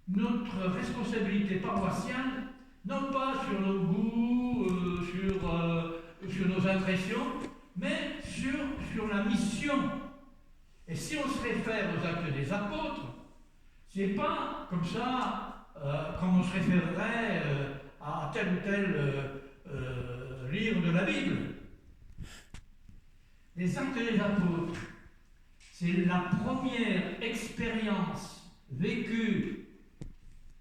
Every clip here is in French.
notre responsabilité paroissiale, non pas sur nos goûts, sur nos impressions, mais sur la mission. Et si on se réfère aux actes des apôtres, c'est pas comme ça, comme on se référerait à tel ou tel livre de la Bible. Les actes des apôtres, c'est la première expérience vécue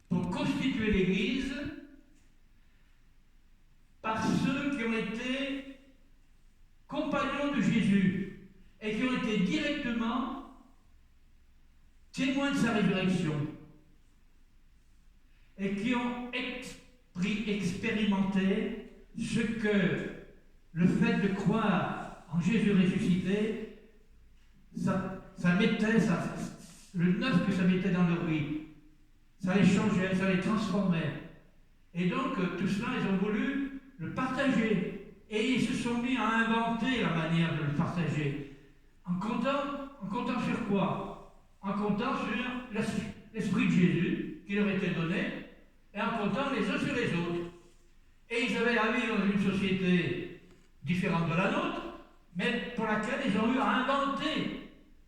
pour constituer l'Église par ceux qui ont été compagnons de Jésus et qui ont été directement témoins de sa résurrection et qui ont expérimenté ce que le fait de croire en Jésus ressuscité, ça mettait, le neuf que ça mettait dans leur vie, ça les changeait, ça les transformait. Et donc, tout cela, ils ont voulu le partager. Et ils se sont mis à inventer la manière de le partager. En comptant sur quoi? En comptant sur l'Esprit de Jésus qui leur était donné, et en comptant les uns sur les autres. Et ils avaient à vivre dans une société différente de la nôtre, mais pour laquelle ils ont eu à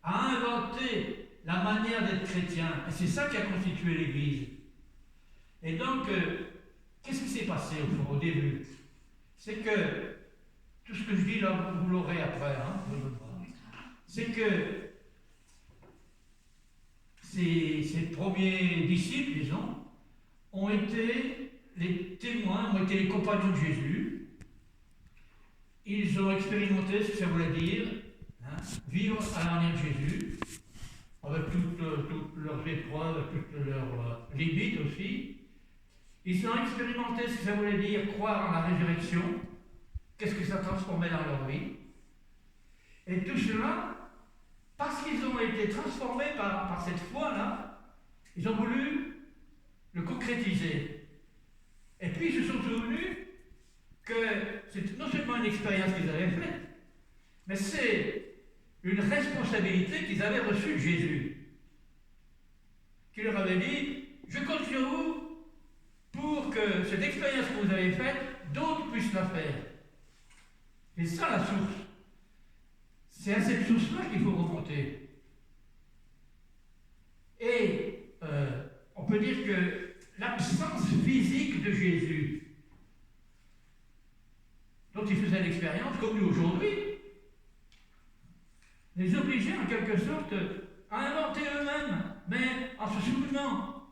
inventer la manière d'être chrétien. Et c'est ça qui a constitué l'Église. Et donc, qu'est-ce qui s'est passé au début? C'est que, tout ce que je dis là, vous l'aurez après, c'est que ces premiers disciples, disons, ont été les témoins, ont été les compagnons de Jésus. Ils ont expérimenté ce que ça voulait dire, vivre à la manière de Jésus, avec toutes leurs épreuves, toutes leurs limites aussi. Ils ont expérimenté ce que ça voulait dire croire en la résurrection, qu'est-ce que ça transformait dans leur vie. Et tout cela, parce qu'ils ont été transformés par cette foi-là, ils ont voulu le concrétiser. Et puis ils se sont souvenus que c'est non seulement une expérience qu'ils avaient faite, mais c'est une responsabilité qu'ils avaient reçue de Jésus, qui leur avait dit, je compte sur vous pour que cette expérience que vous avez faite, d'autres puissent la faire. C'est ça la source. C'est à cette source-là qu'il faut remonter. Et on peut dire que l'absence physique de Jésus, dont ils faisaient l'expérience, comme nous aujourd'hui, les obligeait en quelque sorte à inventer eux-mêmes, mais en se souvenant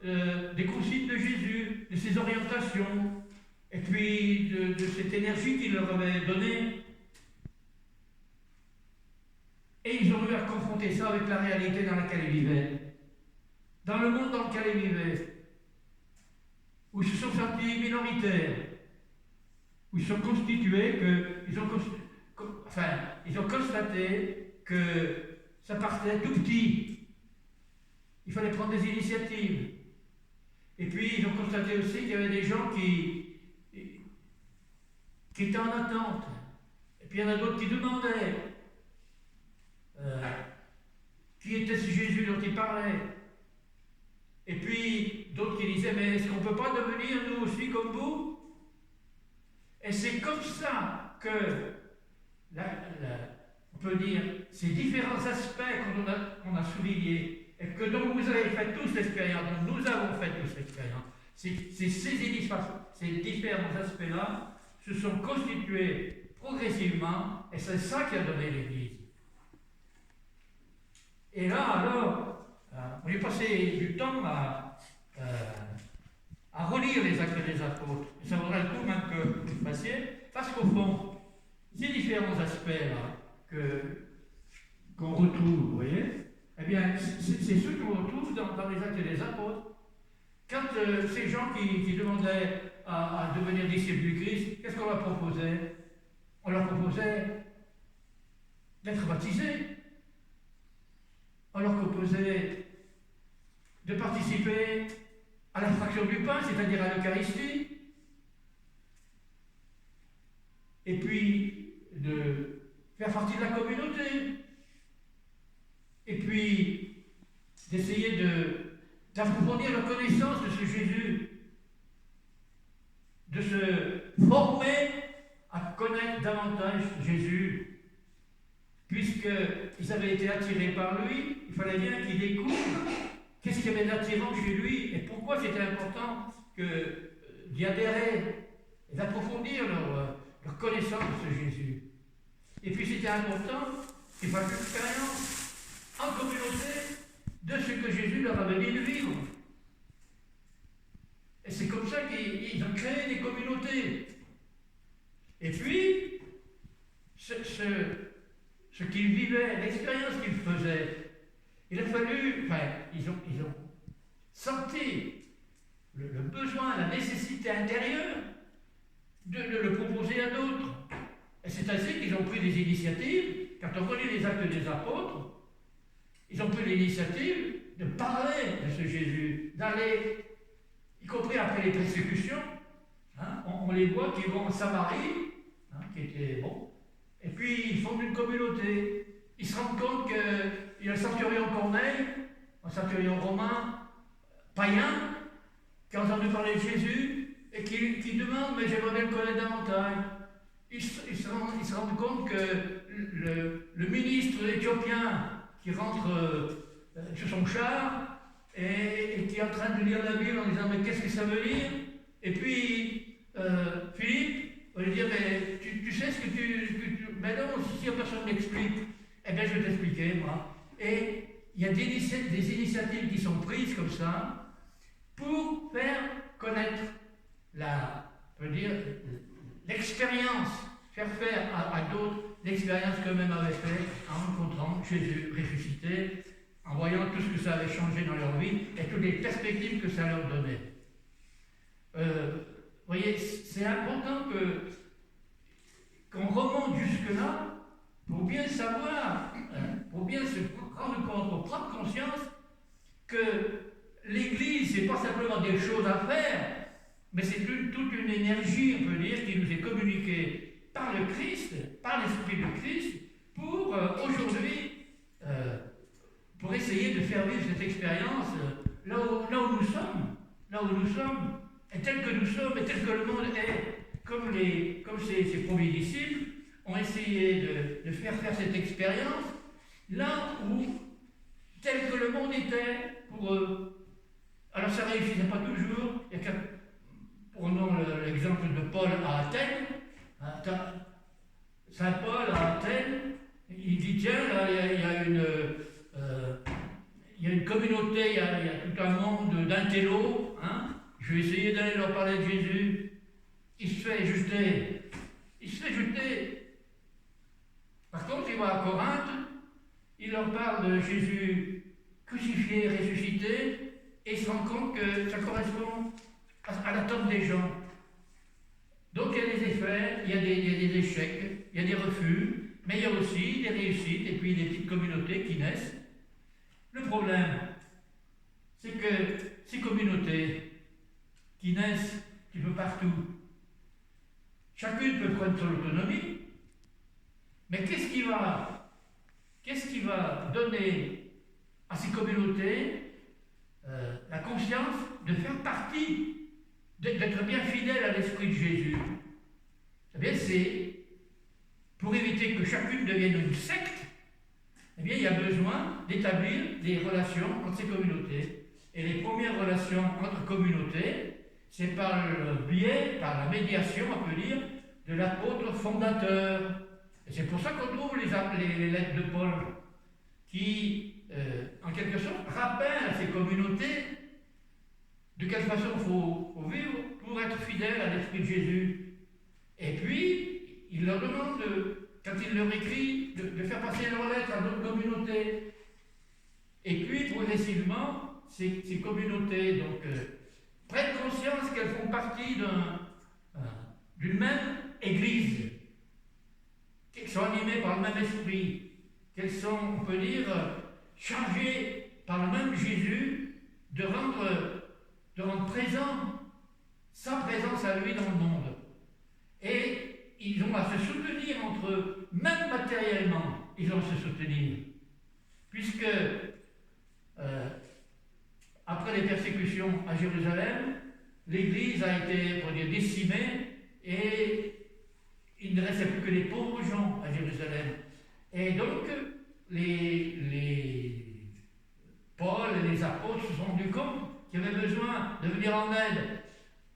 des consignes de Jésus, de ses orientations, et puis de cette énergie qu'il leur avait donnée. Et ils ont eu à confronter ça avec la réalité dans laquelle ils vivaient, dans le monde dans lequel ils vivaient, où ils se sont sentis minoritaires, où ils sont constitués, ils ont constaté que ça partait tout petit. Il fallait prendre des initiatives. Et puis ils ont constaté aussi qu'il y avait des gens qui étaient en attente. Et puis il y en a d'autres qui demandaient qui était ce Jésus dont il parlait. Et puis d'autres qui disaient, mais est-ce qu'on ne peut pas devenir nous aussi comme vous? Et c'est comme ça que, on peut dire, ces différents aspects qu'on a soulignés, et que dont vous avez fait tous l'expérience, dont nous avons fait tous l'expérience, ces différents aspects-là se sont constitués progressivement, et c'est ça qui a donné l'Église. Et là, alors, on est passé du temps à relire les actes des apôtres. Et ça vaudrait le coup même que vous passiez, parce qu'au fond, ces différents aspects-là qu'on retrouve, vous voyez, eh bien, c'est ceux qu'on retrouve dans les actes des apôtres. Quand ces gens qui demandaient à devenir disciples du Christ, qu'est-ce qu'on leur proposait? On leur proposait d'être baptisés. On leur proposait de participer à la fraction du pain, c'est-à-dire à l'Eucharistie, et puis de faire partie de la communauté, et puis d'essayer d'approfondir la connaissance de ce Jésus, de se former à connaître davantage Jésus. Puisqu'ils avaient été attirés par lui, il fallait bien qu'ils découvrent qu'est-ce qu'il y avait d'attirant chez lui et pourquoi c'était important d'y adhérer et d'approfondir leur connaissance de ce Jésus. Et puis c'était important qu'ils fassent l'expérience en communauté de ce que Jésus leur avait dit de vivre. Et c'est comme ça qu'ils ont créé des communautés. Et puis, ce qu'ils vivaient, l'expérience qu'ils faisaient, il a fallu, ils ont senti le besoin, la nécessité intérieure de le proposer à d'autres. Et c'est ainsi qu'ils ont pris des initiatives. Quand on relit les actes des apôtres, ils ont pris l'initiative de parler de ce Jésus, d'aller, y compris après les persécutions, hein, on les voit qui vont en Samarie, hein, qui était bon, et puis ils fondent une communauté. Ils se rendent compte qu'il y a un centurion Corneille, un centurion romain, païen, qui a entendu parler de Jésus et qui demande, mais j'aimerais bien le connaître davantage. Ils se rendent compte que le ministre éthiopien qui rentre sur son char et qui est en train de lire la Bible en disant, mais qu'est-ce que ça veut dire? Et puis Philippe va lui dire, mais tu sais ce que tu... Mais non, si personne n'explique, eh bien je vais t'expliquer, moi. Et il y a des initiatives qui sont prises comme ça pour faire connaître l'expérience, faire à d'autres l'expérience qu'eux-mêmes avaient fait en rencontrant Jésus ressuscité, en voyant tout ce que ça avait changé dans leur vie et toutes les perspectives que ça leur donnait. Vous voyez, c'est important qu'on remonte jusque-là pour bien savoir, pour bien se rendre compte, pour prendre conscience que l'Église, c'est pas simplement des choses à faire, mais c'est toute une énergie, on peut dire, qui nous est communiquée par le Christ, par l'Esprit de Christ, pour aujourd'hui, pour essayer de faire vivre cette expérience là où nous sommes, et tel que nous sommes, et tel que le monde est, comme ces premiers disciples ont essayé de faire cette expérience là où, tel que le monde était pour eux. Alors ça ne réussissait pas toujours. Prenons l'exemple de Paul à Athènes. Saint Paul à Athènes, il dit tiens, là, il y a une communauté, il y a tout un monde d'intellos, hein, je vais essayer d'aller leur parler de Jésus. Il se fait jeter. Par contre, il va à Corinthe, il leur parle de Jésus crucifié, ressuscité, et il se rend compte que ça correspond à l'attente des gens. Donc il y a des effets, il y a des échecs, il y a des refus, mais il y a aussi des réussites et puis des petites communautés qui naissent. Le problème, c'est que ces communautés qui naissent un petit peu partout, chacune peut prendre son autonomie, mais qu'est-ce qui va donner à ces communautés la conscience de faire partie, d'être bien fidèle à l'Esprit de Jésus? Eh bien, c'est pour éviter que chacune devienne une secte, eh bien, il y a besoin d'établir des relations entre ces communautés. Et les premières relations entre communautés, c'est par le biais, par la médiation, on peut dire, de l'apôtre fondateur. Et c'est pour ça qu'on trouve les lettres de Paul, qui, en quelque sorte, rappellent à ces communautés de quelle façon il faut vivre pour être fidèle à l'Esprit de Jésus. Et puis, il leur demande, quand il leur écrit, de faire passer leurs lettres à d'autres communautés. Et puis, progressivement, ces communautés donc, prennent conscience qu'elles font partie d'une même Église, qu'elles sont animées par le même esprit, qu'elles sont, on peut dire, chargées par le même Jésus de rendre présent sa présence à lui dans le monde. Et ils ont à se soutenir entre eux, même matériellement, ils ont à se soutenir. Puisque, après après les persécutions à Jérusalem, l'Église a été, pour dire, décimée et il ne restait plus que les pauvres gens à Jérusalem. Et donc, Paul et les apôtres se sont rendus compte qu'il y avait besoin de venir en aide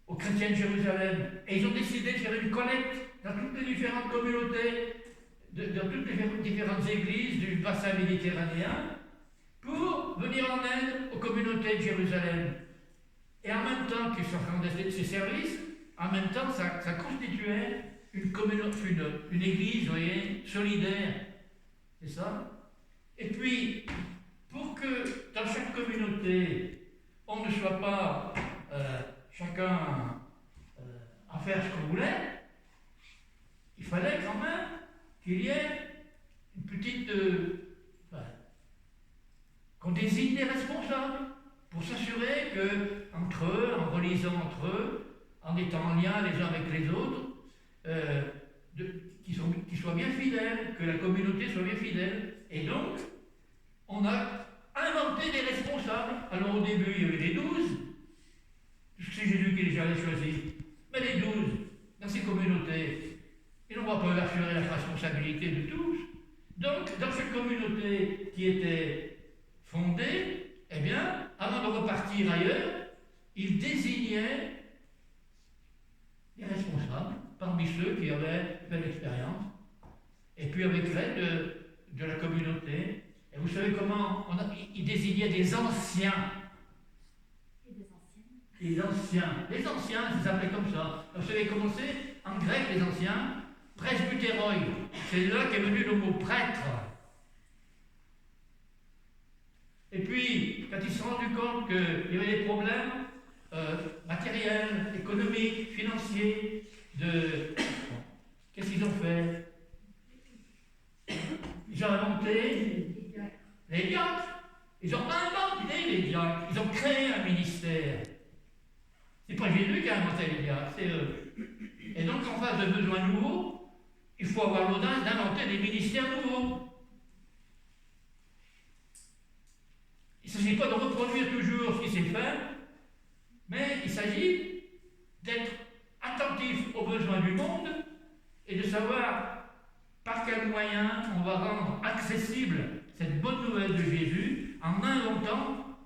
aux chrétiens de Jérusalem. Et ils ont décidé de faire une collecte dans toutes les différentes communautés, dans toutes les différentes églises du bassin méditerranéen, pour venir en aide aux communautés de Jérusalem. Et en même temps qu'ils se rendaient ces services, en même temps, ça constituait une église, vous voyez, solidaire. C'est ça? Et puis, pour que dans chaque communauté, on ne soit pas chacun à faire ce qu'on voulait, il fallait quand même qu'il y ait une petite... qu'on désigne des responsables pour s'assurer que, entre eux, en relisant entre eux, en étant en lien les uns avec les autres, qu'ils soient bien fidèles, que la communauté soit bien fidèle. Et donc, on a inventé des responsables. Alors au début, il y avait les 12, puisque c'est Jésus qui les avait choisis. Mais les 12, dans ces communautés, et on ne va pas assurer la responsabilité de tous. Donc, dans cette communauté qui était fondée, eh bien, avant de repartir ailleurs, il désignait les responsables parmi ceux qui avaient fait l'expérience, et puis avec l'aide de la communauté. Et vous savez comment il désignait des anciens. Les anciens, ils s'appelaient comme ça. Vous savez comment c'est en grec, les anciens? Presbytéroi, c'est là qu'est venu le mot prêtre. Et puis, quand ils se sont rendus compte qu'il y avait des problèmes matériels, économiques, financiers, qu'est-ce qu'ils ont fait? Ils ont inventé les diacres. Ils ont inventé les diacres. Ils ont créé un ministère. C'est pas Jésus qui a inventé les diacres, c'est eux. Et donc, en face de besoins nouveaux, il faut avoir l'audace d'inventer des ministères nouveaux. Il ne s'agit pas de reproduire toujours ce qui s'est fait, mais il s'agit d'être attentif aux besoins du monde et de savoir par quels moyens on va rendre accessible cette bonne nouvelle de Jésus en inventant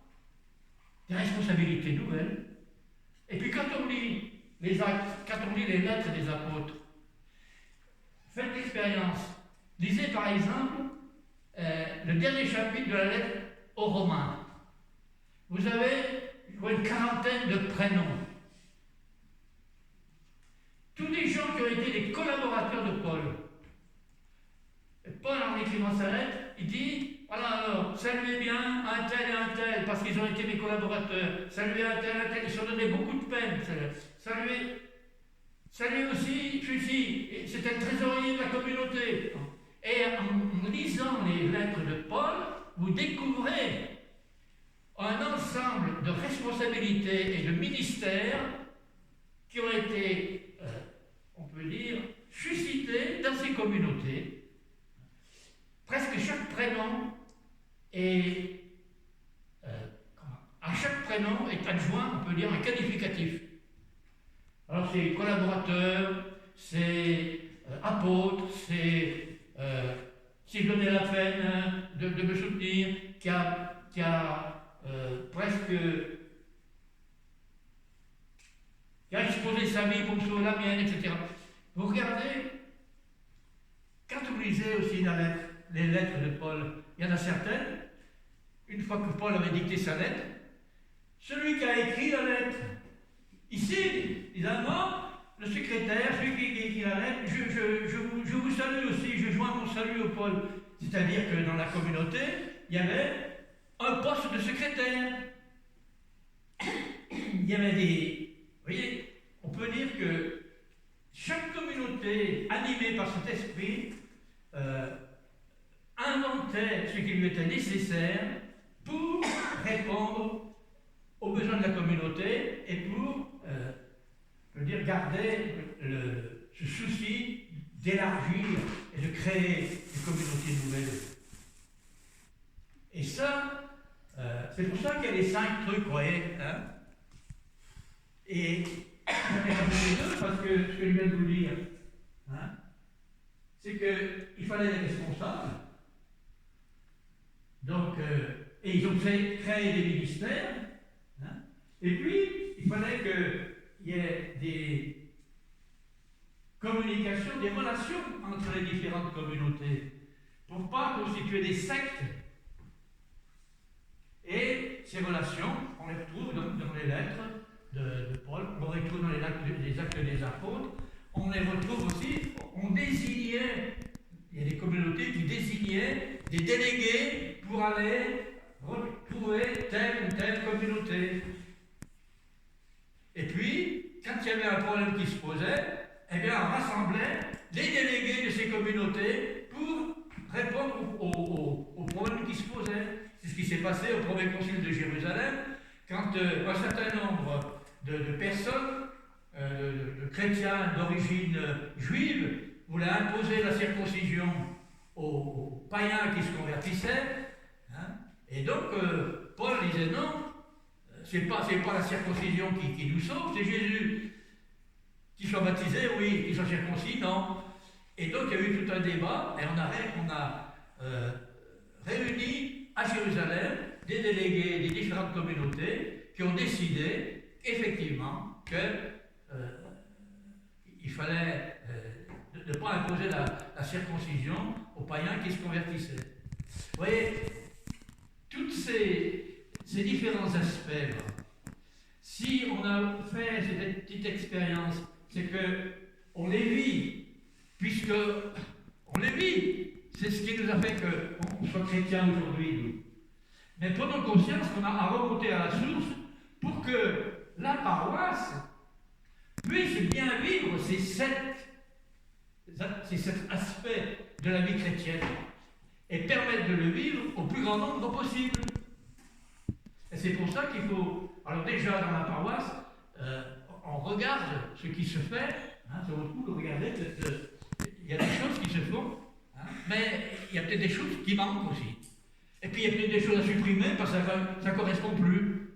des responsabilités nouvelles. Et puis quand on lit les actes, quand on lit les lettres des apôtres, faites l'expérience. Lisez par exemple le dernier chapitre de la lettre aux Romains. Vous avez une quarantaine de prénoms. Tous les gens qui ont été des collaborateurs de Paul. Et Paul, en écrivant sa lettre, il dit, voilà alors, saluez bien un tel et un tel, parce qu'ils ont été mes collaborateurs. Saluez un tel, ils se sont donné beaucoup de peine. Saluez aussi celui-ci, c'était le trésorier de la communauté. Et en lisant les lettres de Paul, vous découvrez un ensemble de responsabilités et de ministères qui ont été, on peut dire, suscités dans ces communautés. Presque chaque prénom est, à chaque prénom est adjoint, on peut dire, un qualificatif. Alors c'est collaborateur, c'est apôtre, c'est s'il donnait la peine de me soutenir, qui a exposé sa vie pour me sauver la mienne, etc. Vous regardez, quand vous lisez aussi les lettres de Paul, il y en a certaines, une fois que Paul avait dicté sa lettre, celui qui a écrit la lettre, ici, évidemment, le secrétaire, celui qui a écrit la lettre, je vous salue aussi, je joins mon salut au Paul. C'est-à-dire que dans la communauté, il y avait un poste de secrétaire. Il y avait des... Vous voyez, on peut dire que chaque communauté animée par cet esprit inventait ce qui lui était nécessaire pour répondre aux besoins de la communauté et pour, je veux dire, garder ce souci d'élargir et de créer des communautés nouvelles. Et ça, C'est pour ça qu'il y a les 5 trucs, vous voyez. Hein? Et j'en ai rajouté 2 parce que ce que je viens de vous dire, hein, c'est qu'il fallait des responsables. Donc, et ils ont créé des ministères. Hein, et puis, il fallait qu'il y ait des communications, des relations entre les différentes communautés, pour ne pas constituer des sectes. Et ces relations, on les retrouve dans les lettres de Paul, on les retrouve dans les actes des apôtres, on les retrouve aussi, on désignait, il y a des communautés qui désignaient des délégués pour aller retrouver telle ou telle communauté. Et puis, quand il y avait un problème qui se posait, eh bien, on rassemblait les délégués de ces communautés pour répondre aux problèmes qui se posaient. C'est ce qui s'est passé au premier concile de Jérusalem, quand un certain nombre de personnes, de chrétiens d'origine juive, voulaient imposer la circoncision aux païens qui se convertissaient. Hein, et donc, Paul disait non, c'est pas la circoncision qui nous sauve, c'est Jésus. Qu'ils soient baptisés, oui, qu'ils soient circoncis, non. Et donc, il y a eu tout un débat, et on a réuni à Jérusalem des délégués des différentes communautés qui ont décidé, effectivement, qu'il fallait ne pas imposer la circoncision aux païens qui se convertissaient. Vous voyez, tous ces différents aspects, là, si on a fait cette petite expérience, c'est qu'on les vit, puisque on les vit. C'est ce qui nous a fait qu'on soit chrétiens aujourd'hui, nous. Mais prenons conscience qu'on a à remonter à la source pour que la paroisse puisse bien vivre ces sept aspects de la vie chrétienne et permettre de le vivre au plus grand nombre possible. Et c'est pour ça qu'il faut... Alors déjà, dans la paroisse, on regarde ce qui se fait, hein, ça vaut le coup de regarder, il y a des choses qui se font, hein, mais il y a peut-être des choses qui manquent aussi. Et puis il y a peut-être des choses à supprimer parce que ça ne correspond plus.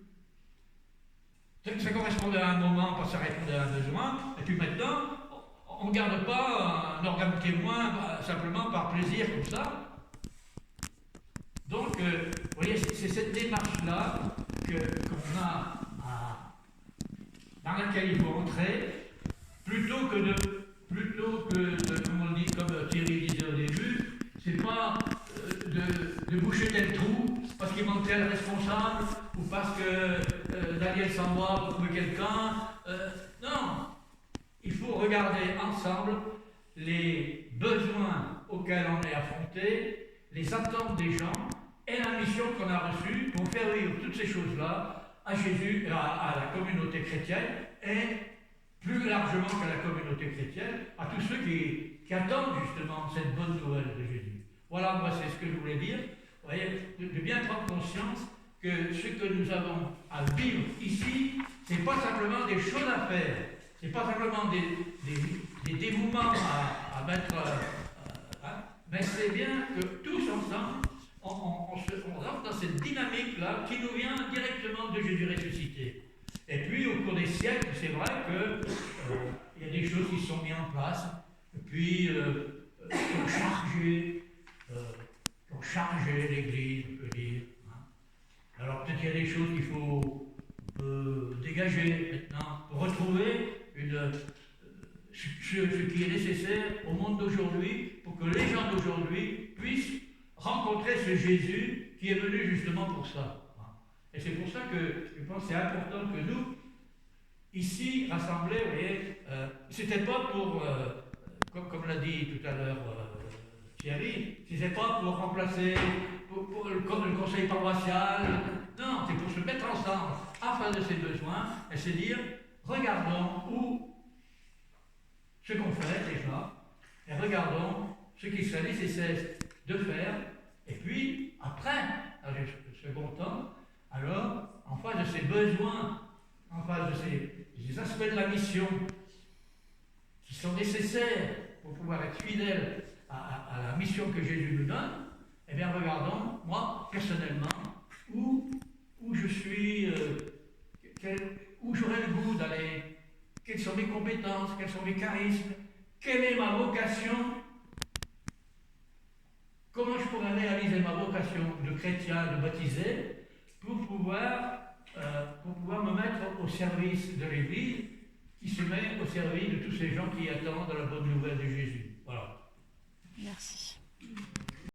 Ça correspondait à un moment parce que ça répondait à un besoin, et puis maintenant, on ne garde pas un organe témoin simplement par plaisir comme ça. Donc, vous voyez, c'est cette démarche-là qu'on a dans laquelle il faut entrer, plutôt que comme on dit, comme Thierry disait au début, c'est pas de boucher tel trou parce qu'il manque tel responsable ou parce que Daniel s'en va pour trouver quelqu'un. Non, il faut regarder ensemble les besoins auxquels on est affronté, les attentes des gens et la mission qu'on a reçue pour faire vivre toutes ces choses-là à Jésus, à la communauté chrétienne et plus largement qu'à la communauté chrétienne, à tous ceux qui attendent justement cette bonne nouvelle de Jésus. Voilà, moi c'est ce que je voulais dire. Vous voyez, de bien prendre conscience que ce que nous avons à vivre ici, ce n'est pas simplement des choses à faire, ce n'est pas simplement des dévouements à mettre, mais c'est bien que tous ensemble, on rentre dans cette dynamique-là qui nous vient directement de Jésus ressuscité. Et puis, au cours des siècles, c'est vrai qu'il y a des choses qui sont mises en place, et puis qui ont chargé l'Église, on peut dire. Hein. Alors, peut-être qu'il y a des choses qu'il faut dégager maintenant, pour retrouver ce qui est nécessaire au monde d'aujourd'hui, pour que les gens d'aujourd'hui puissent rencontrer ce Jésus qui est venu justement pour ça. Et c'est pour ça que je pense que c'est important que nous, ici, rassemblés, vous voyez, c'était pas pour, comme l'a dit tout à l'heure Thierry, c'était pas pour remplacer pour le conseil paroissial, non, c'est pour se mettre ensemble afin de ses besoins et se dire, regardons ce qu'on fait déjà, et regardons ce qu'il serait nécessaire de faire, et puis, après, dans le second temps, alors, en face de ces besoins, en face de ces aspects de la mission qui sont nécessaires pour pouvoir être fidèles à la mission que Jésus nous donne, eh bien, regardons, moi, personnellement, où quelles sont mes compétences, quels sont mes charismes, quelle est ma vocation, comment je pourrais réaliser ma vocation de chrétien, de baptisé, pour pouvoir me mettre au service de l'Église, qui se met au service de tous ces gens qui attendent la bonne nouvelle de Jésus. Voilà. Merci.